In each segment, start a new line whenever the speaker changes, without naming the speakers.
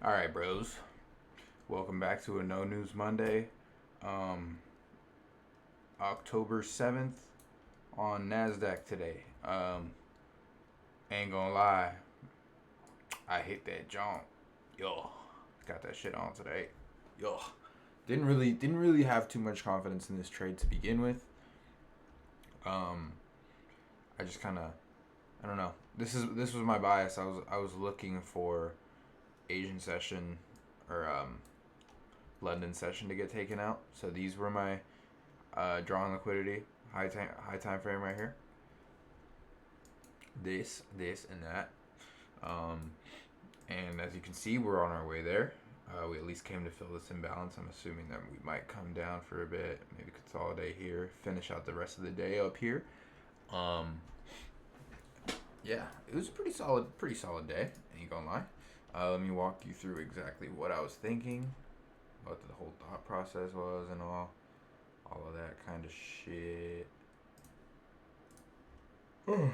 All right, bros. Welcome back to a No News Monday. Um, October 7th on NASDAQ today. Ain't gonna lie, I hit that jump. Yo, got that shit on today. Yo, didn't really have too much confidence in this trade to begin with. Um, I just kind of, I don't know. This was my bias. I was looking for Asian session or London session to get taken out. So these were my drawing liquidity, high time frame right here. This, and that. Um, and as you can see, we're on our way there. We at least came to fill this imbalance. I'm assuming that we might come down for a bit, maybe consolidate here, finish out the rest of the day up here. Um, yeah, it was a pretty solid day. Ain't gonna lie. Let me walk you through exactly what I was thinking, what the whole thought process was, and all of that kind of shit.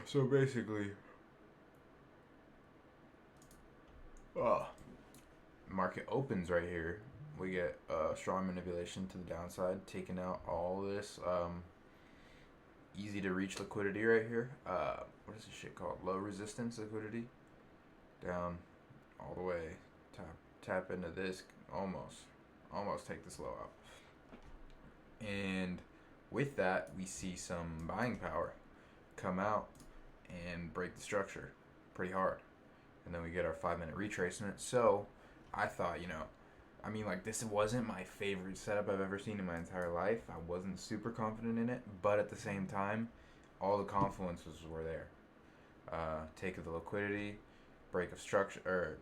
So basically, market opens right here. We get strong manipulation to the downside, taking out all this easy to reach liquidity right here. What is this shit called? Low resistance liquidity. Down all the way. Tap into this. Almost take this low out. And with that, we see some buying power come out and break the structure pretty hard. And then we get our 5 minute retracement. So I thought, like this wasn't my favorite setup I've ever seen in my entire life. I wasn't super confident in it, but at the same time, all the confluences were there. Take of the liquidity, break of structure,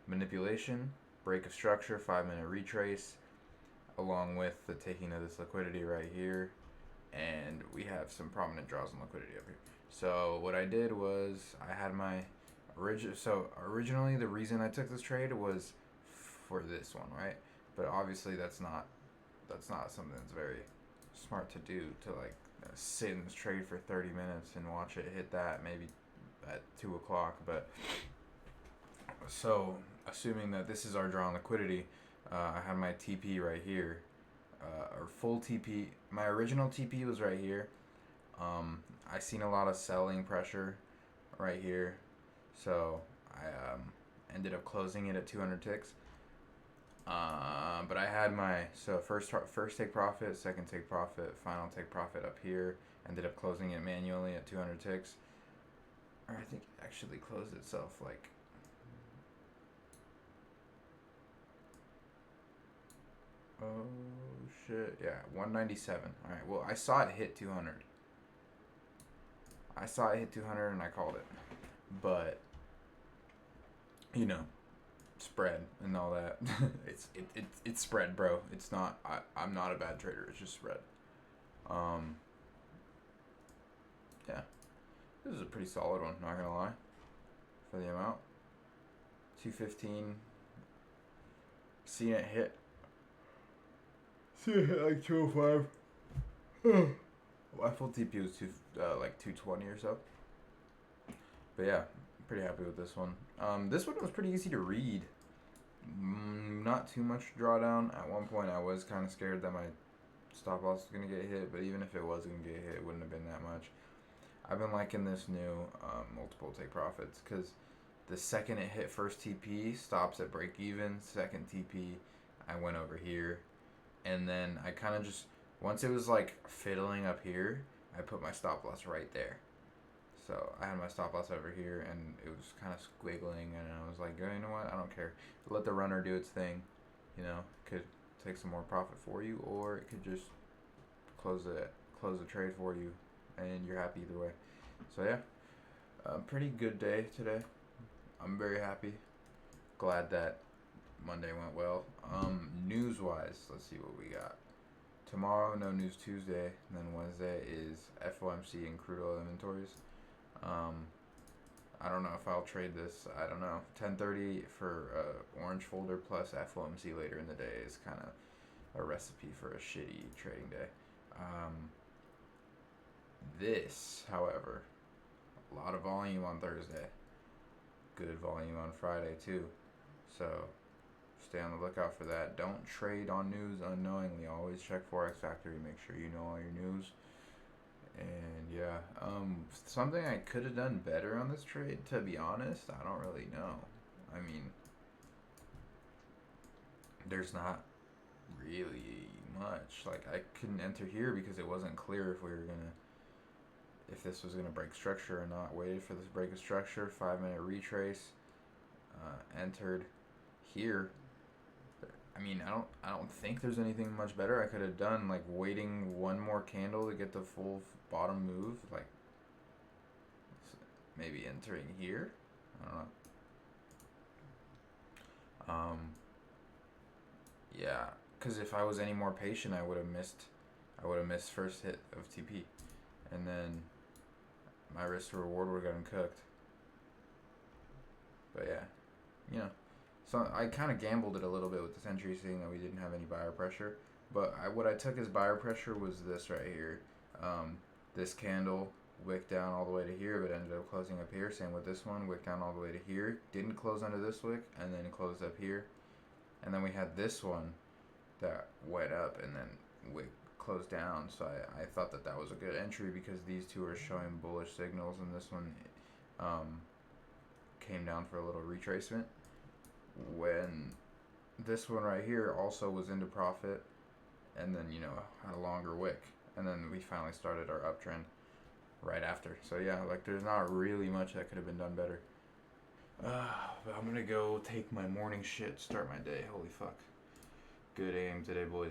manipulation, break of structure, 5 minute retrace, along with the taking of this liquidity right here, and we have some prominent draws in liquidity up here. So what I did was I had my originally the reason I took this trade was for this one, right? But obviously that's not something that's very smart to do, to like sit in this trade for 30 minutes and watch it hit that maybe at 2 o'clock. But so assuming that this is our draw on liquidity, I had my TP right here, or full TP. My original TP was right here. I seen a lot of selling pressure right here, so I ended up closing it at 200 ticks. But I had my first take profit, second take profit, final take profit up here. Ended up closing it manually at 200 ticks, or I think it actually closed itself like. Oh shit! Yeah, 197. All right. Well, I saw it hit 200. I saw it hit 200 and I called it, but you know, spread and all that. It's spread, bro. It's not. I'm not a bad trader. It's just spread. Um, yeah, this is a pretty solid one. Not gonna lie, for the amount. 215. Seeing it hit. Seeing it hit like 205. My full TP was like 220 or so. But yeah, pretty happy with this one. This one was pretty easy to read. Not too much drawdown. At one point, I was kind of scared that my stop loss was gonna get hit, but even if it was gonna get hit, it wouldn't have been that much. I've been liking this new multiple take profits because the second it hit first TP, stops at break even. Second TP, I went over here, and then I kind of just once it was like fiddling up here, I put my stop loss right there. So I had my stop loss over here, and it was kind of squiggling, and I was like, you know what? I don't care. Let the runner do its thing. It could take some more profit for you, or it could just close the trade for you, and you're happy either way. So yeah, pretty good day today. I'm very happy. Glad that Monday went well. News wise, let's see what we got. Tomorrow, no news Tuesday, and then Wednesday is FOMC and crude oil inventories. I don't know if I'll trade this. I don't know. 10:30 for orange folder plus FOMC later in the day is kind of a recipe for a shitty trading day. This, however, a lot of volume on Thursday. Good volume on Friday too. So stay on the lookout for that. Don't trade on news unknowingly. Always check Forex Factory. Make sure you know all your news. And yeah, something I could have done better on this trade, to be honest, I don't really know. I mean, there's not really much. Like, I couldn't enter here because it wasn't clear if this was gonna break structure or not. Waited for this break of structure, 5-minute retrace, entered here. I mean, I don't think there's anything much better I could have done. Like waiting one more candle to get the full bottom move. Like maybe entering here. I don't know. Yeah, because if I was any more patient, I would have missed. I would have missed first hit of TP, and then my risk to reward would have gotten cooked. But yeah, you know. So I kind of gambled it a little bit with this entry, seeing that we didn't have any buyer pressure. But what I took as buyer pressure was this right here. This candle wick down all the way to here, but ended up closing up here. Same with this one, wick down all the way to here. Didn't close under this wick, and then closed up here. And then we had this one that went up and then wick closed down. So I thought that was a good entry because these two are showing bullish signals, and this one came down for a little retracement. When this one right here also was into profit, and then had a longer wick, and then we finally started our uptrend right after. So yeah, like there's not really much that could have been done better. But I'm gonna go take my morning shit, start my day. Holy fuck, good aim today, boys.